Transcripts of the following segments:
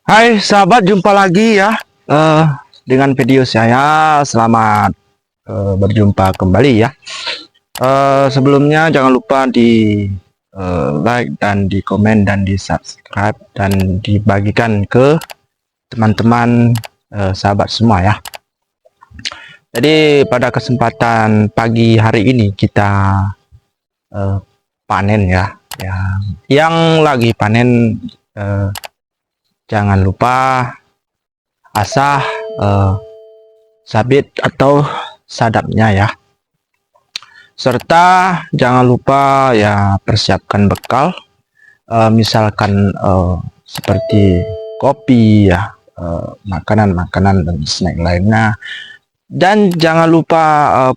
Hai sahabat, jumpa lagi ya eh, dengan video saya. Selamat berjumpa kembali ya. Sebelumnya jangan lupa di like dan di komen dan di subscribe dan dibagikan ke teman-teman sahabat semua ya. Jadi pada kesempatan pagi hari ini kita eh, panen ya. Yang lagi panen, jangan lupa asah sabit atau sadapnya ya, serta jangan lupa ya persiapkan bekal, misalkan seperti kopi ya, makanan-makanan dan snack lainnya, dan jangan lupa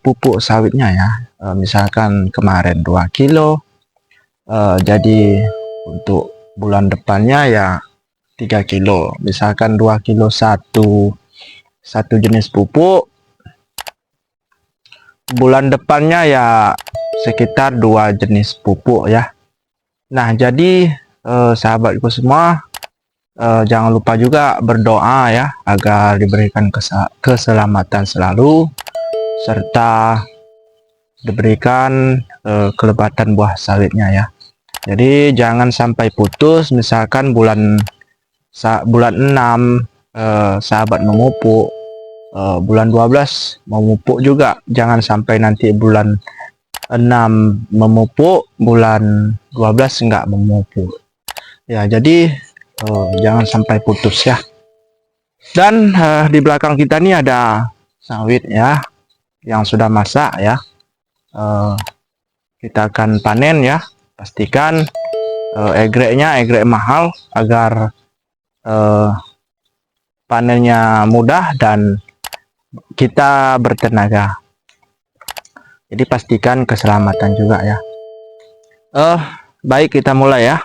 pupuk sawitnya ya. Misalkan kemarin 2 kilo, jadi untuk bulan depannya ya 3 kilo, misalkan 2 kilo satu jenis pupuk, bulan depannya ya sekitar 2 jenis pupuk ya. Nah, jadi sahabatku semua, jangan lupa juga berdoa ya agar diberikan keselamatan selalu, serta diberikan kelebatan buah sawitnya ya. Jadi jangan sampai putus. Misalkan bulan 6 sahabat memupuk, bulan 12 memupuk juga, jangan sampai nanti bulan 6 memupuk, bulan 12 enggak memupuk ya. Jadi jangan sampai putus ya. Dan di belakang kita nih ada sawit ya yang sudah masak ya. Kita akan panen ya. Pastikan egreknya egrek mahal agar panennya mudah dan kita bertenaga. Jadi pastikan keselamatan juga ya. Baik, kita mulai ya.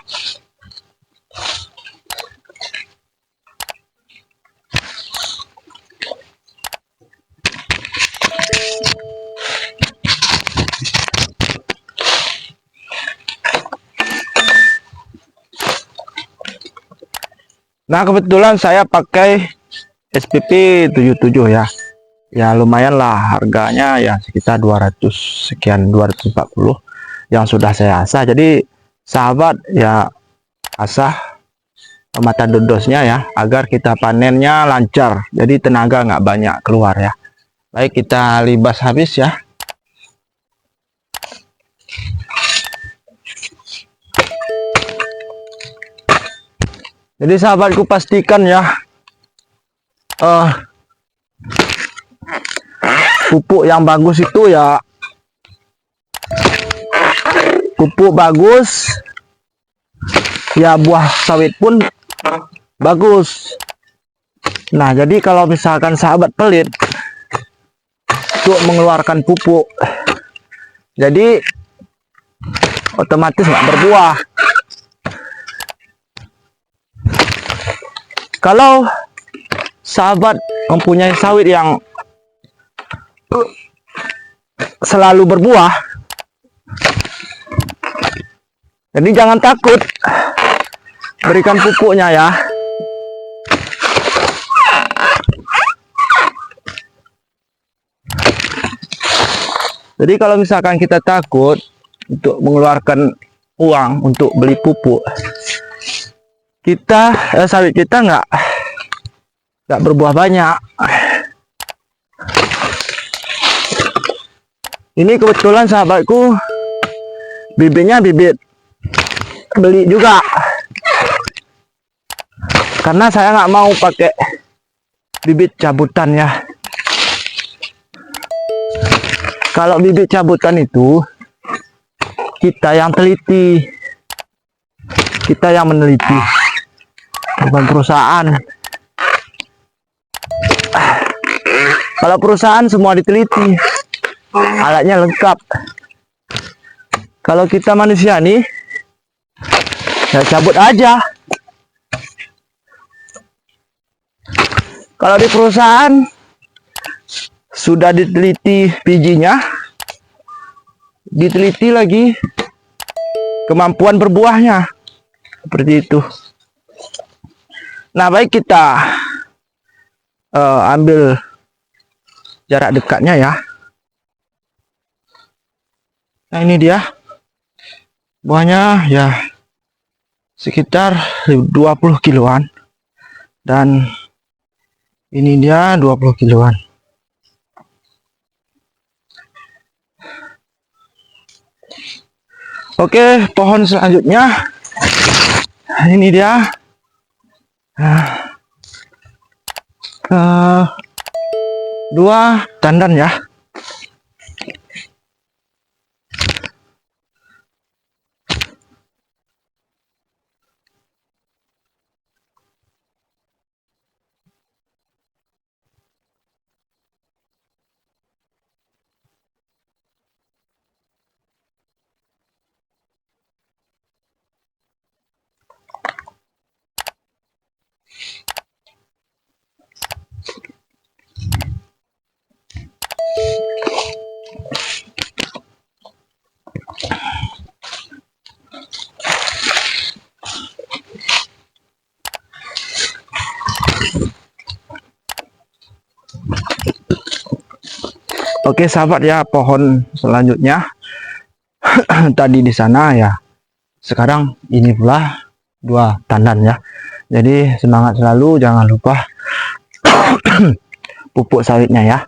Nah, kebetulan saya pakai SPP 77 ya. Ya lumayan lah harganya ya, sekitar 200 sekian, 240 yang sudah saya asah. Jadi sahabat ya, asah mata dodosnya ya agar kita panennya lancar, jadi tenaga nggak banyak keluar ya. Baik, kita libas habis ya. Jadi sahabatku, pastikan ya pupuk yang bagus itu ya pupuk bagus ya, buah sawit pun bagus. Nah, jadi kalau misalkan sahabat pelit untuk mengeluarkan pupuk, jadi otomatis nggak berbuah. Kalau sahabat mempunyai sawit yang selalu berbuah, jadi jangan takut berikan pupuknya ya. Jadi kalau misalkan kita takut untuk mengeluarkan uang untuk beli pupuk, kita sawit kita nggak berbuah banyak. Ini kebetulan sahabatku bibitnya bibit beli juga, karena saya nggak mau pakai bibit cabutan ya. Kalau bibit cabutan itu kita yang teliti, kita yang meneliti, bukan perusahaan. Kalau perusahaan semua diteliti, alatnya lengkap. Kalau kita manusia nih ya cabut aja. Kalau di perusahaan sudah diteliti bijinya, diteliti lagi kemampuan berbuahnya, seperti itu. Nah, baik kita ambil jarak dekatnya ya. Nah, ini dia buahnya ya sekitar 20 kiloan, dan ini dia 20 kiloan. Oke, pohon selanjutnya ini dia. Dua tandan ya. Oke sahabat ya, pohon selanjutnya tadi di sana ya, sekarang ini pula dua tandan ya. Jadi semangat selalu, jangan lupa pupuk sawitnya ya.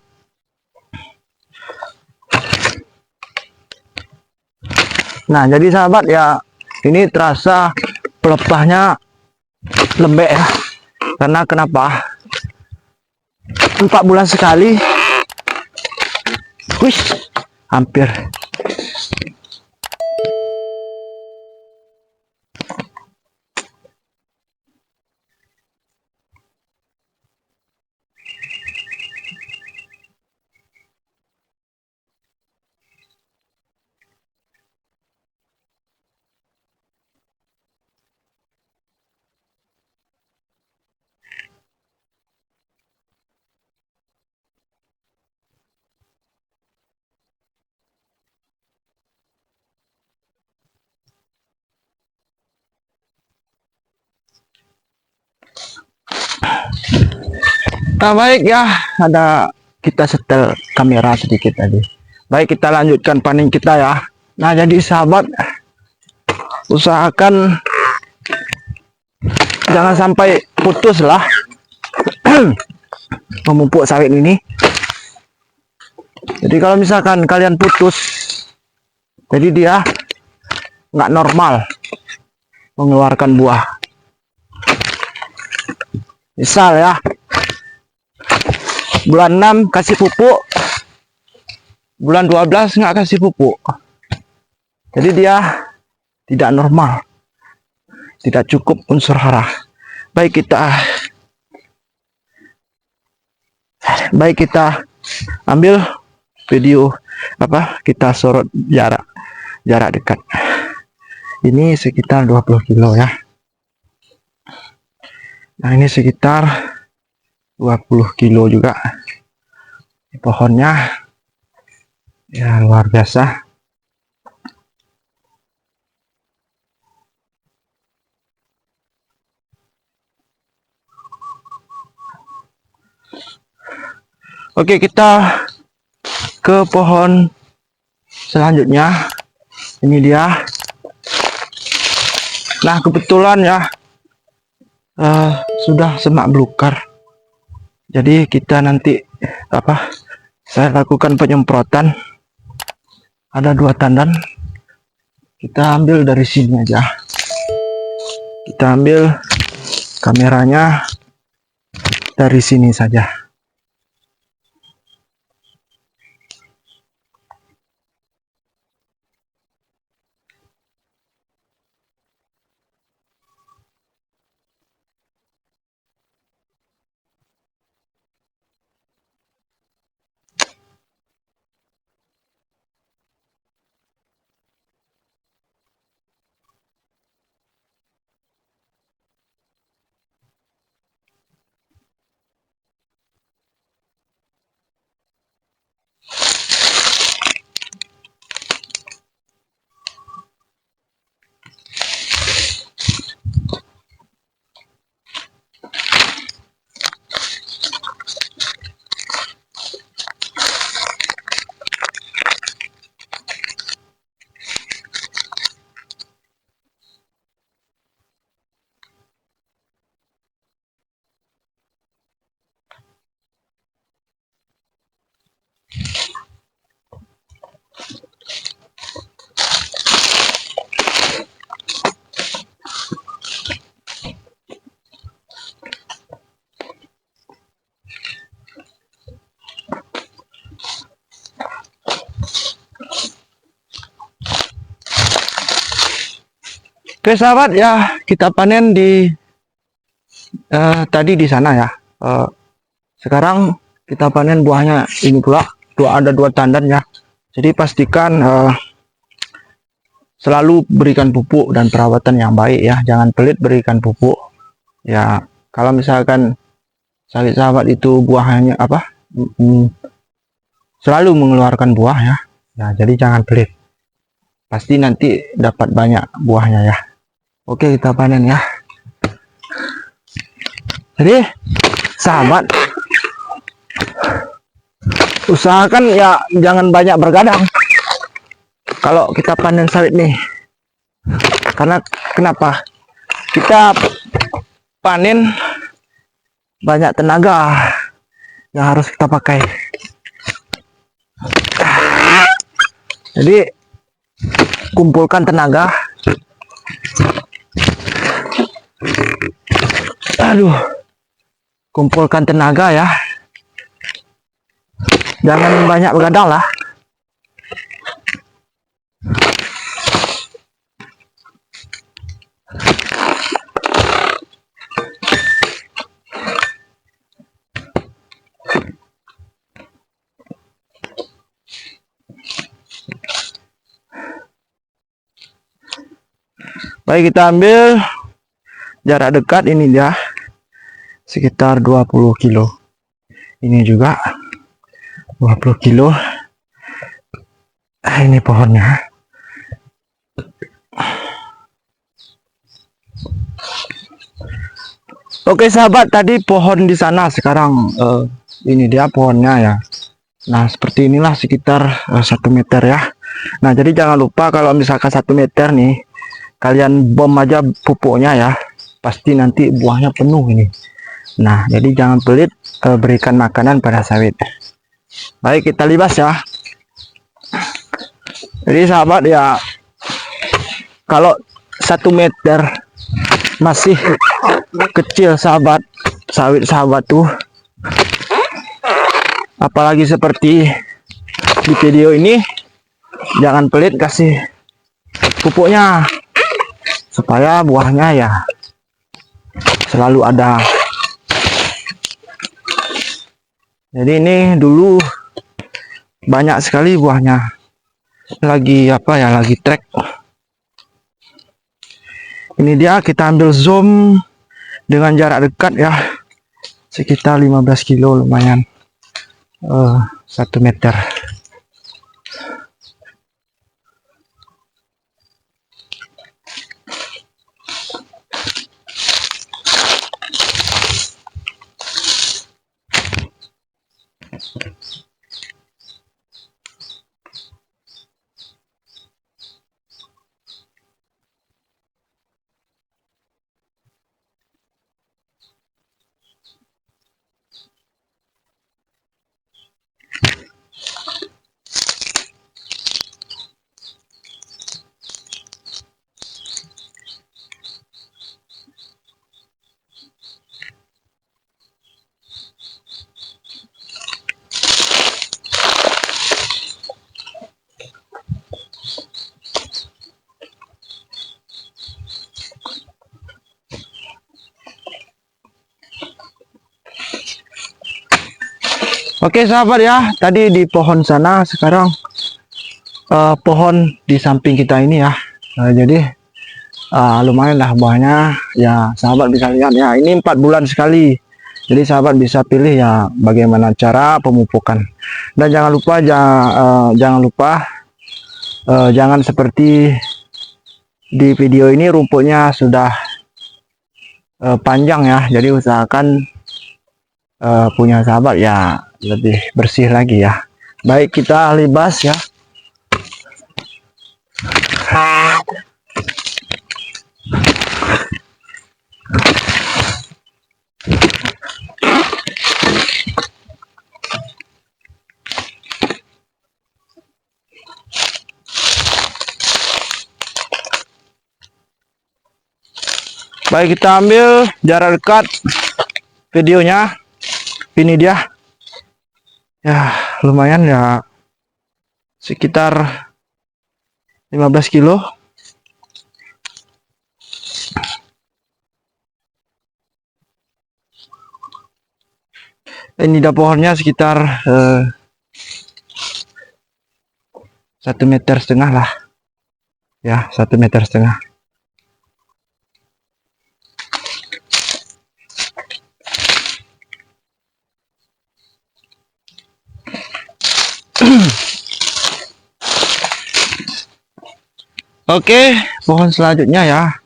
Nah jadi sahabat ya, ini terasa pelepahnya lembek ya. Karena kenapa? 4 bulan sekali. Wih, hampir. Nah baik ya, ada kita setel kamera sedikit tadi. Baik, kita lanjutkan panen kita ya. Nah jadi sahabat, usahakan jangan sampai putus lah memupuk sawit ini. Jadi kalau misalkan kalian putus, jadi dia nggak normal mengeluarkan buah. Misal ya, bulan 6 kasih pupuk, bulan 12 nggak kasih pupuk. Jadi dia tidak normal, tidak cukup unsur hara. Baik kita ambil video kita sorot jarak dekat. Ini sekitar 20 kilo ya. Nah ini sekitar 20 kilo juga. Pohonnya ya luar biasa. Oke, kita ke pohon selanjutnya. Ini dia. Nah kebetulan ya, sudah semak belukar. Jadi kita nanti saya lakukan penyemprotan. Ada 2 tandan. Kita ambil dari sini aja. Kita ambil kameranya dari sini saja. Oke sahabat ya, kita panen di tadi di sana ya. Sekarang kita panen buahnya ini pula. Ada dua tandan ya. Jadi pastikan selalu berikan pupuk dan perawatan yang baik ya. Jangan pelit berikan pupuk. Ya, kalau misalkan sawit sahabat itu buahnya apa? Selalu mengeluarkan buah ya. Ya, jadi jangan pelit. Pasti nanti dapat banyak buahnya ya. Oke, kita panen ya. Jadi sahabat, usahakan ya jangan banyak bergadang kalau kita panen sawit nih. Karena kenapa? Kita panen banyak tenaga yang harus kita pakai. Jadi kumpulkan tenaga. Kumpulkan tenaga ya. Jangan banyak begadang lah. Baik, kita ambil jarak dekat ini dia sekitar 20 kilo. Ini juga 20 kilo. Ini pohonnya. Oke sahabat, tadi pohon di sana, sekarang ini dia pohonnya ya. Nah seperti inilah sekitar 1 meter ya. Nah jadi jangan lupa kalau misalkan 1 meter nih, kalian bom aja pupuknya ya, pasti nanti buahnya penuh ini. Nah jadi jangan pelit berikan makanan pada sawit. Baik, kita libas ya. Jadi sahabat ya, kalau 1 meter masih kecil sahabat, sawit sahabat tuh, apalagi seperti di video ini, jangan pelit kasih pupuknya supaya buahnya ya selalu ada. Jadi ini dulu banyak sekali buahnya, lagi apa ya, lagi trek. Ini dia, kita ambil zoom dengan jarak dekat ya, sekitar 15 kilo, lumayan 1 meter. Oke sahabat ya, tadi di pohon sana, sekarang pohon di samping kita ini ya. Jadi lumayan lah buahnya ya, sahabat bisa lihat ya, ini 4 bulan sekali. Jadi sahabat bisa pilih ya bagaimana cara pemupukan. Dan jangan lupa jangan seperti di video ini rumputnya sudah panjang ya. Jadi usahakan punya sahabat ya lebih bersih lagi ya. Baik, kita libas ya. Baik, kita ambil jarak dekat videonya. Ini dia ya, lumayan ya, sekitar 15 kilo. Ini dah pohonnya sekitar 1,5 meter lah, ya 1,5 meter. Oke, pohon selanjutnya ya.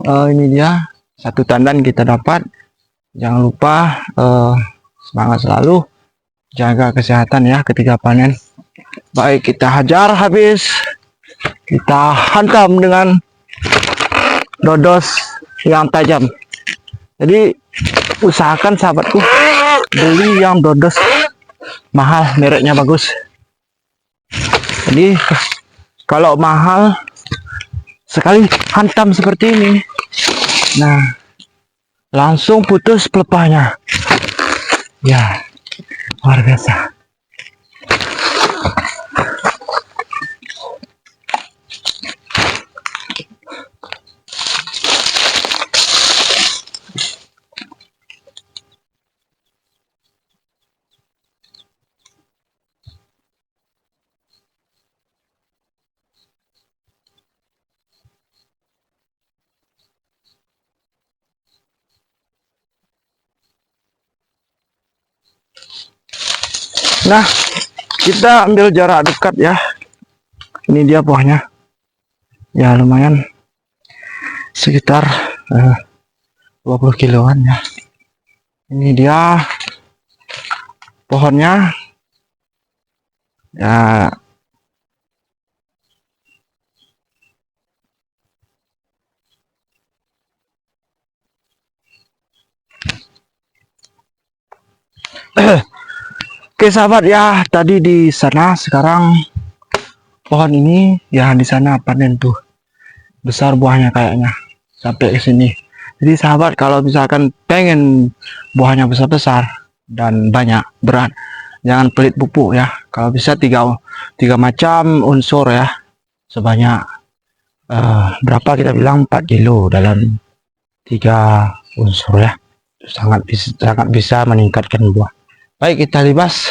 Ini dia satu tandan kita dapat. Jangan lupa semangat selalu, jaga kesehatan ya ketika panen. Baik, kita hajar habis, kita hantam dengan dodos yang tajam. Jadi usahakan sahabatku beli yang dodos mahal, mereknya bagus. Jadi kalau mahal sekali hantam seperti ini, nah langsung putus pelepahnya. Ya, luar biasa. Nah, kita ambil jarak dekat ya. Ini dia buahnya. Ya lumayan, sekitar 20 kiloan ya. Ini dia pohonnya. Ya, oke sahabat ya, tadi di sana, sekarang pohon ini ya di sana panen tuh. Besar buahnya kayaknya sampai ke sini. Jadi sahabat kalau misalkan pengen buahnya besar-besar dan banyak berat, jangan pelit pupuk ya. Kalau bisa tiga macam unsur ya, sebanyak berapa kita bilang 4 kilo dalam 3 unsur ya. Sangat bisa meningkatkan buah. Baik, kita libas.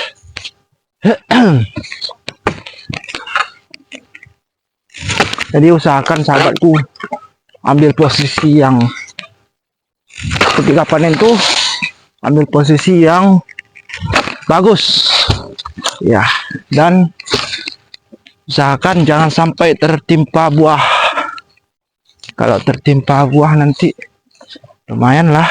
Jadi usahakan sahabatku ambil posisi yang ketika panen tuh, ambil posisi yang bagus ya, dan usahakan jangan sampai tertimpa buah. Kalau tertimpa buah nanti lumayan lah.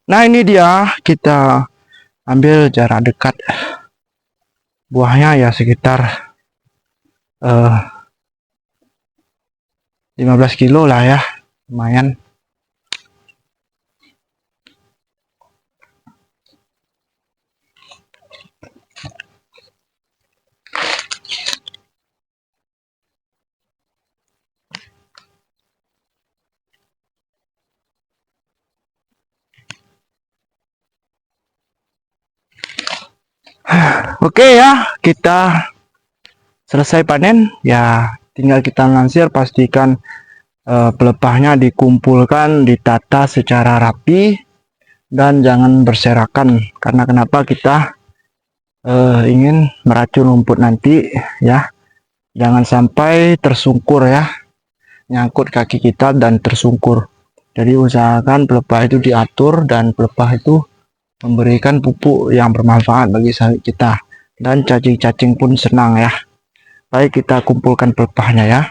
Nah ini dia, kita ambil jarak dekat. Buahnya ya sekitar 15 kilo lah ya, lumayan. Oke ya, kita selesai panen ya, tinggal kita lansir. Pastikan pelepahnya dikumpulkan, ditata secara rapi, dan jangan berserakan. Karena kenapa kita ingin meracun rumput nanti ya, jangan sampai tersungkur ya, nyangkut kaki kita dan tersungkur. Jadi usahakan pelepah itu diatur, dan pelepah itu memberikan pupuk yang bermanfaat bagi sawit kita, dan cacing-cacing pun senang ya. Baik, kita kumpulkan pelepahnya ya.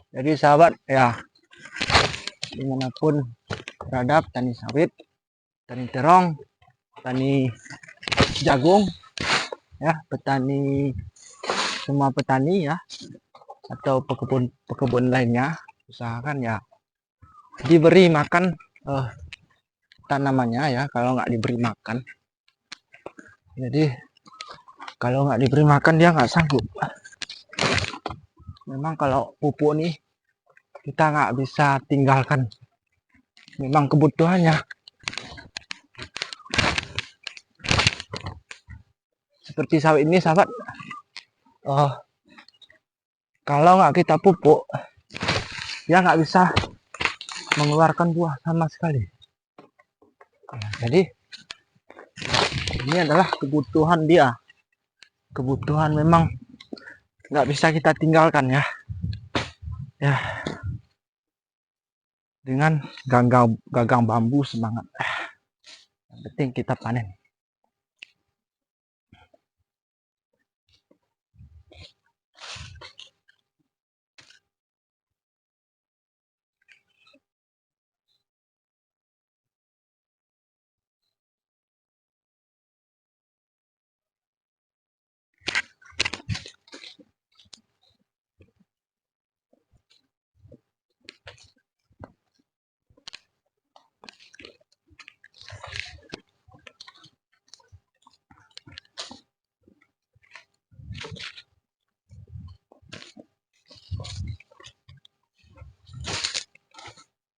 Jadi sahabat ya, dimanapun berada, petani sawit, petani terong, petani jagung, ya petani, semua petani ya, atau pekebun lainnya, usahakan ya diberi makan tanamannya ya. Kalau nggak diberi makan, jadi kalau nggak diberi makan dia nggak sanggup. Memang kalau pupuk nih kita nggak bisa tinggalkan, memang kebutuhannya. Seperti sawit ini sahabat, kalau nggak kita pupuk dia nggak bisa mengeluarkan buah sama sekali. Nah, jadi ini adalah kebutuhan dia, kebutuhan memang nggak bisa kita tinggalkan ya. Ya, dengan gagang bambu semangat. Yang penting kita panen.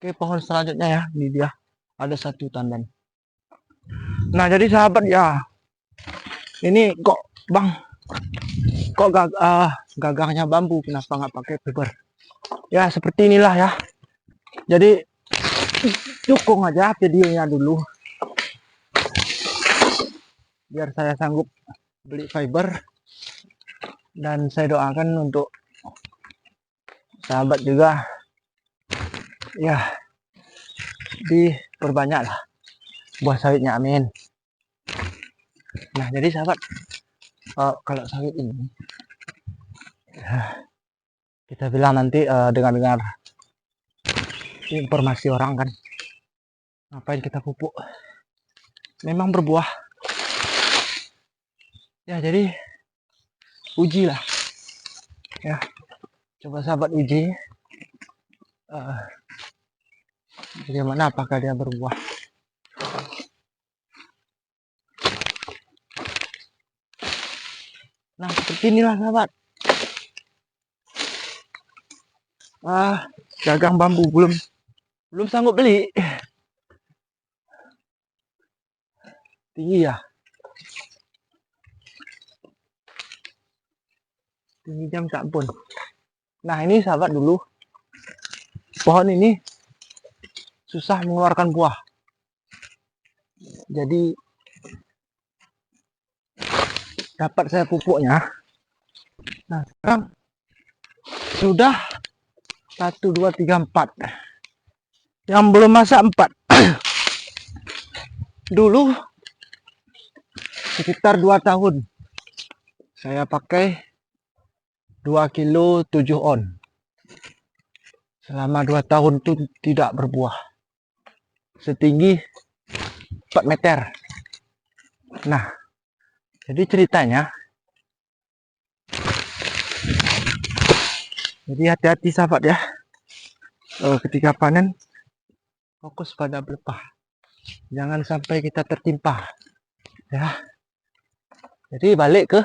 Oke, pohon selanjutnya ya, ini dia ada satu tandan. Nah, jadi sahabat ya, ini kok bang, kok gagangnya bambu, kenapa nggak pakai fiber? Ya seperti inilah ya. Jadi dukung aja videonya dulu, biar saya sanggup beli fiber. Dan saya doakan untuk sahabat juga ya, diperbanyak lah buah sawitnya, amin. Nah jadi sahabat, kalau sawit ini kita bilang nanti dengar informasi orang kan, ngapain kita pupuk, memang berbuah ya. Jadi uji lah ya, coba sahabat uji bagaimana, apakah dia berbuah. Nah seperti inilah sahabat, gagang bambu belum sanggup beli, tinggi ya, tinggi jam tak pun. Nah ini sahabat, dulu pohon ini susah mengeluarkan buah, jadi dapat saya pupuknya. Nah sekarang sudah 1, 2, 3, 4, yang belum masak 4. Dulu sekitar 2 tahun saya pakai 2 kilo 7 on. Selama 2 tahun itu tidak berbuah, setinggi 4 meter. Nah jadi ceritanya, jadi hati-hati sahabat ya, ketika panen fokus pada pelepah, jangan sampai kita tertimpa ya. Jadi balik ke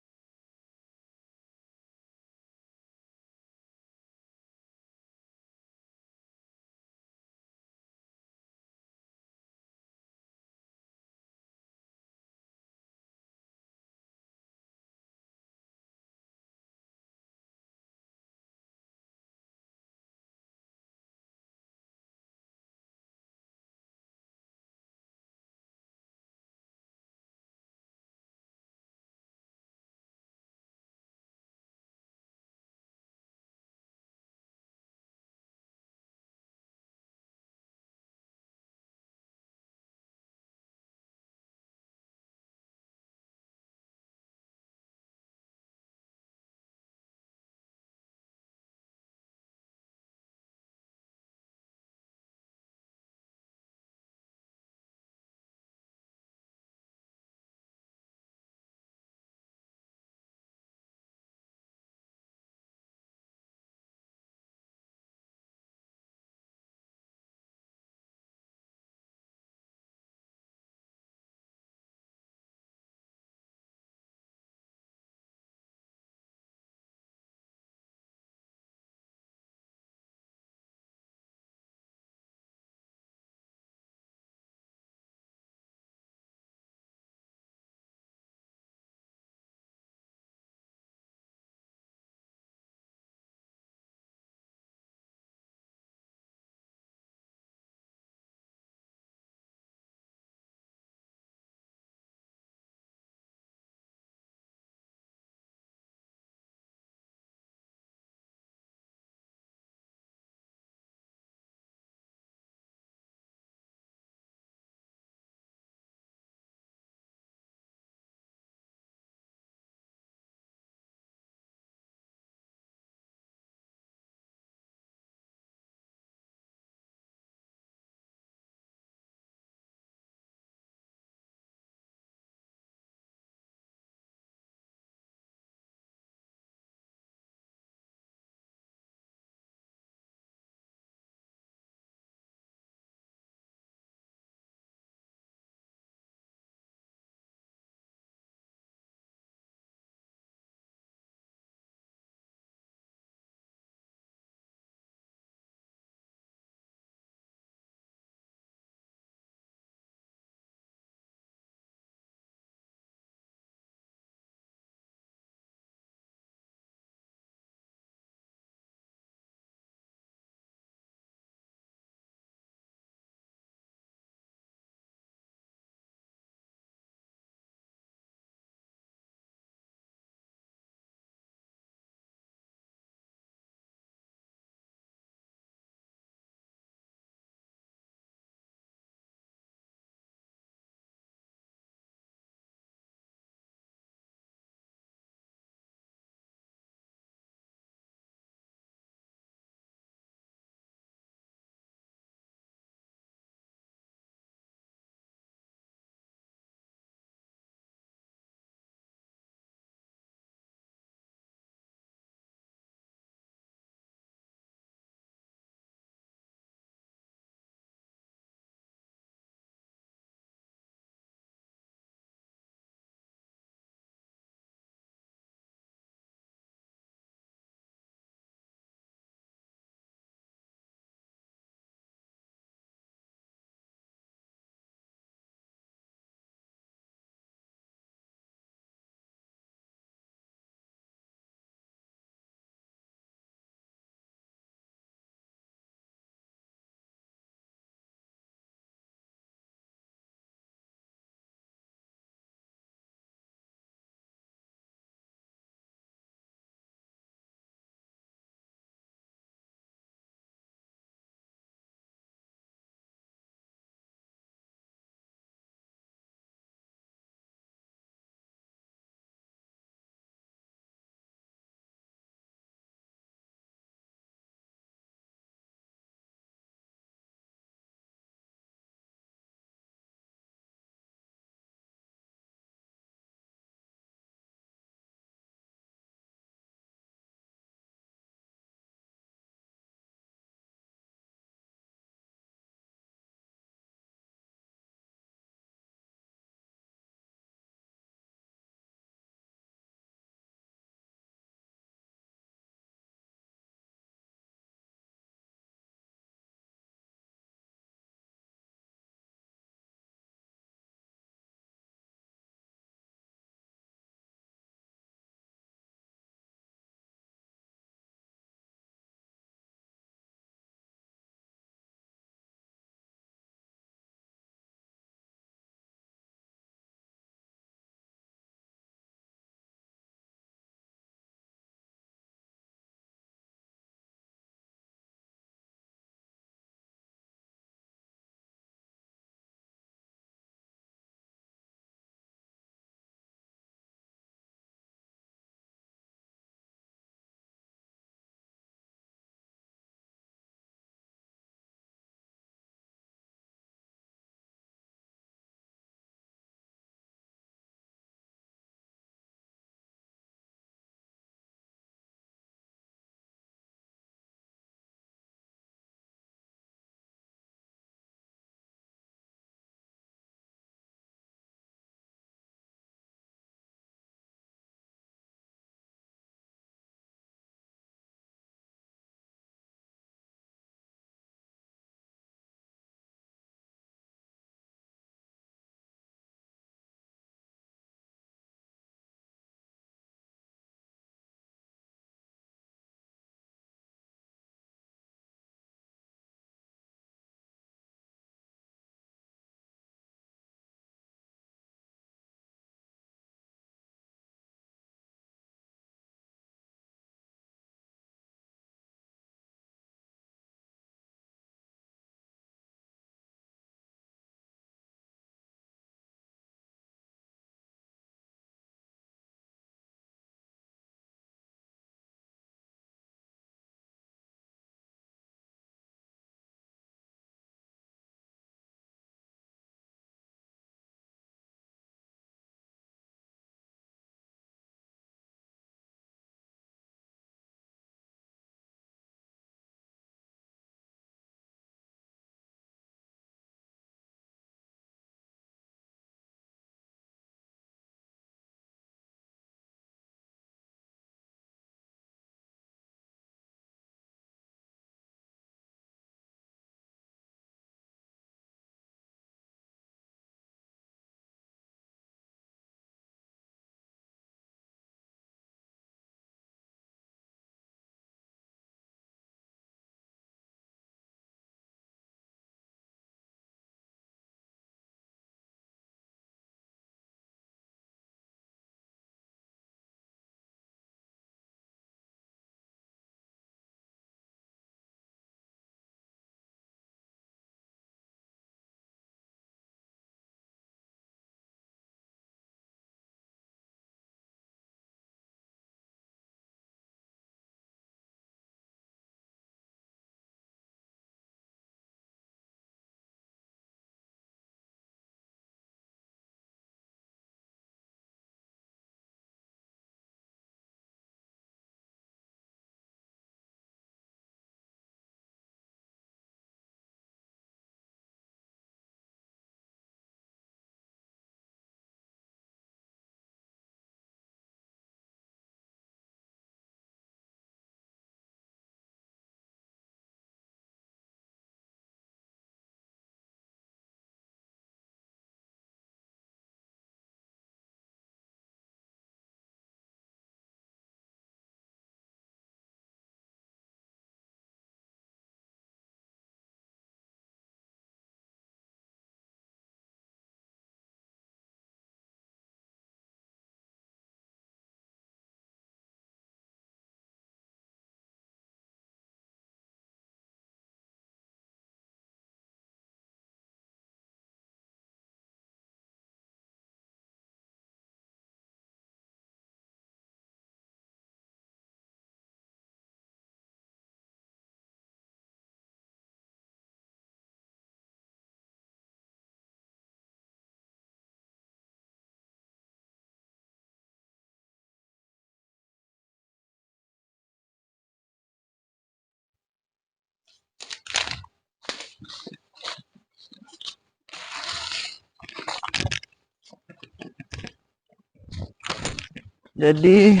Jadi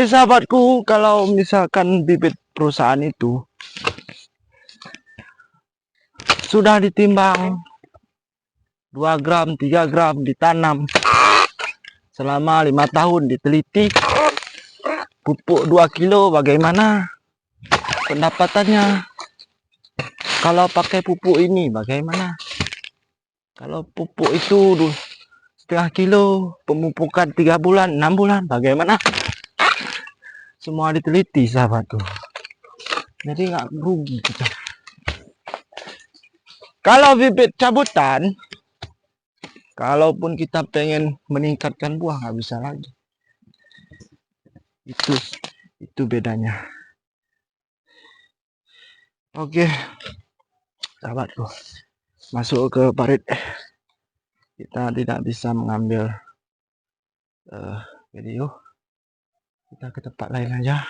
sahabatku, kalau misalkan bibit perusahaan itu sudah ditimbang 2 gram, 3 gram, ditanam selama 5 tahun, diteliti pupuk 2 kilo, bagaimana pendapatannya? Kalau pakai pupuk ini bagaimana? Kalau pupuk itu 1,5 kilo, pemupukan 3 bulan, 6 bulan, bagaimana? Semua diteliti sahabatku. Jadi nggak rugi kita. Kalau bibit cabutan, kalaupun kita pengen meningkatkan buah, nggak bisa lagi. Itu bedanya. Oke, sahabatku, masuk ke parit. Kita tidak bisa mengambil video. Kita ke tempat lain aja.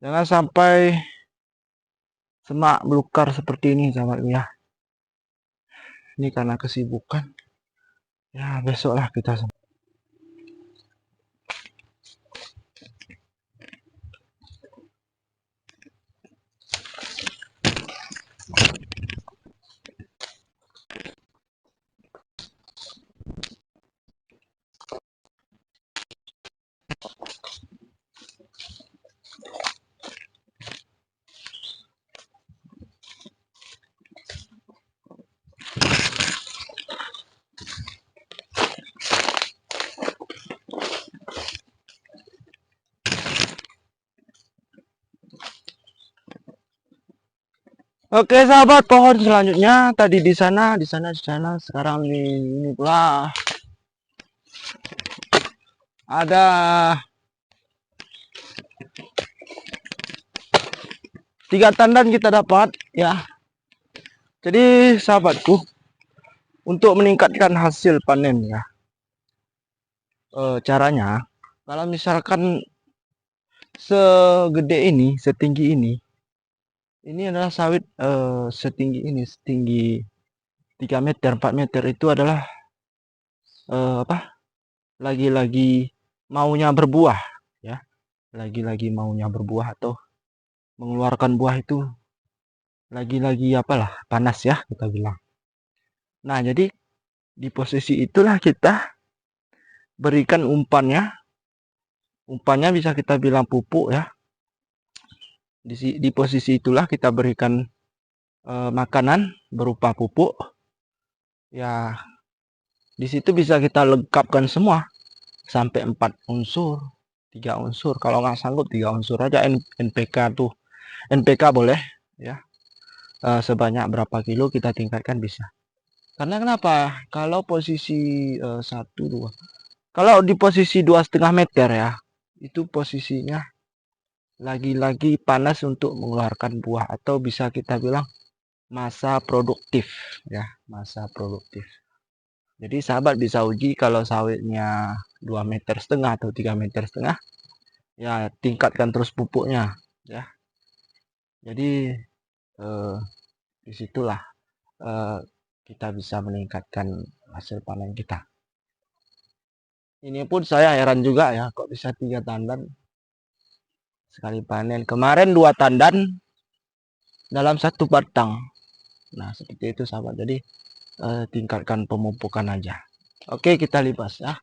Jangan sampai semak belukar seperti ini, sahabatku ya. Ini karena kesibukan. Ya, besoklah kita. Oke sahabat, pohon selanjutnya tadi di sana, sekarang ini pula ada 3 tandan kita dapat ya. Jadi sahabatku, untuk meningkatkan hasil panen ya, caranya kalau misalkan segede ini, setinggi ini adalah sawit setinggi ini, setinggi 3 meter, 4 meter, itu adalah lagi-lagi maunya berbuah ya, lagi-lagi maunya berbuah atau mengeluarkan buah, itu lagi-lagi apalah, panas ya kita bilang. Nah, jadi di posisi itulah kita berikan umpannya. Umpannya bisa kita bilang pupuk ya. Di posisi itulah kita berikan makanan berupa pupuk. Ya, di situ bisa kita lengkapkan semua sampai 4 unsur, 3 unsur. Kalau nggak sanggup 3 unsur aja. NPK tuh, NPK boleh ya. Sebanyak berapa kilo kita tingkatkan bisa. Karena kenapa? Kalau posisi 1, 2, kalau di posisi 2,5 meter ya, itu posisinya lagi-lagi panas untuk mengeluarkan buah, atau bisa kita bilang masa produktif ya, masa produktif. Jadi sahabat bisa uji kalau sawitnya 2,5 meter atau 3,5 meter, ya tingkatkan terus pupuknya ya. Jadi disitulah kita bisa meningkatkan hasil panen kita. Ini pun saya heran juga ya, kok bisa 3 tandan sekali panen. Kemarin 2 tandan dalam 1 batang. Nah, seperti itu sahabat. Jadi tingkatkan pemupukan aja. Oke, kita libas ya.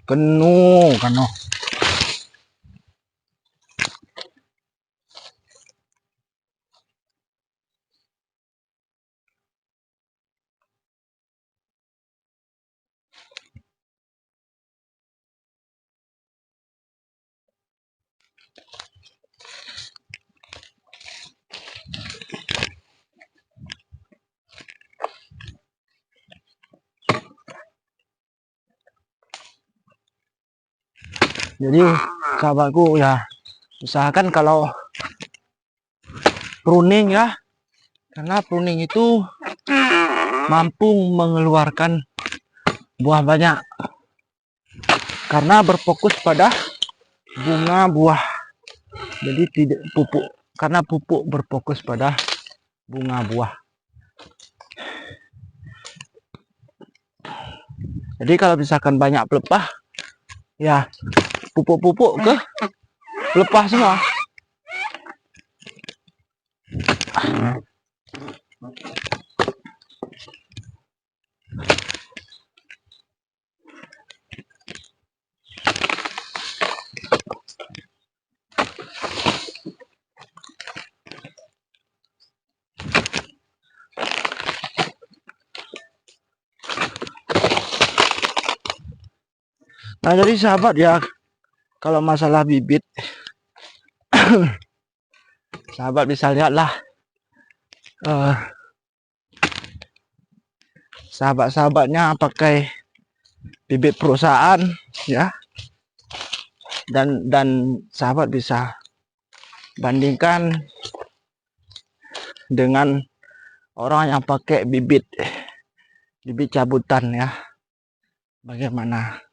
Penuh kan. Jadi sahabatku ya, usahakan kalau pruning ya, karena pruning itu mampu mengeluarkan buah banyak, karena berfokus pada bunga buah. Jadi tidak pupuk, karena pupuk berfokus pada bunga buah. Jadi kalau misalkan banyak pelepah, ya pupuk-pupuk ke pelepah semua. Nah jadi sahabat ya, kalau masalah bibit sahabat bisa lihatlah sahabat-sahabatnya pakai bibit perusahaan ya, dan sahabat bisa bandingkan dengan orang yang pakai bibit cabutan ya, bagaimana.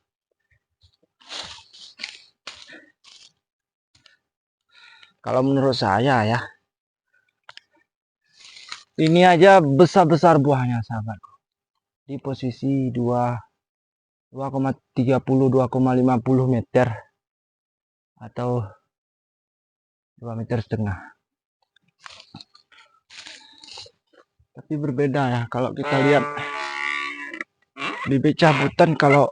Kalau menurut saya ya, ini aja besar-besar buahnya sahabatku, di posisi 2,30 2,50 meter atau 2,5 meter. Tapi berbeda ya kalau kita lihat bibit cabutan, kalau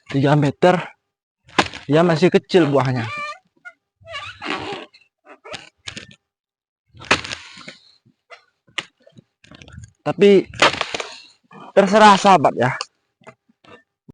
3 meter dia masih kecil buahnya. Tapi terserah sahabat ya,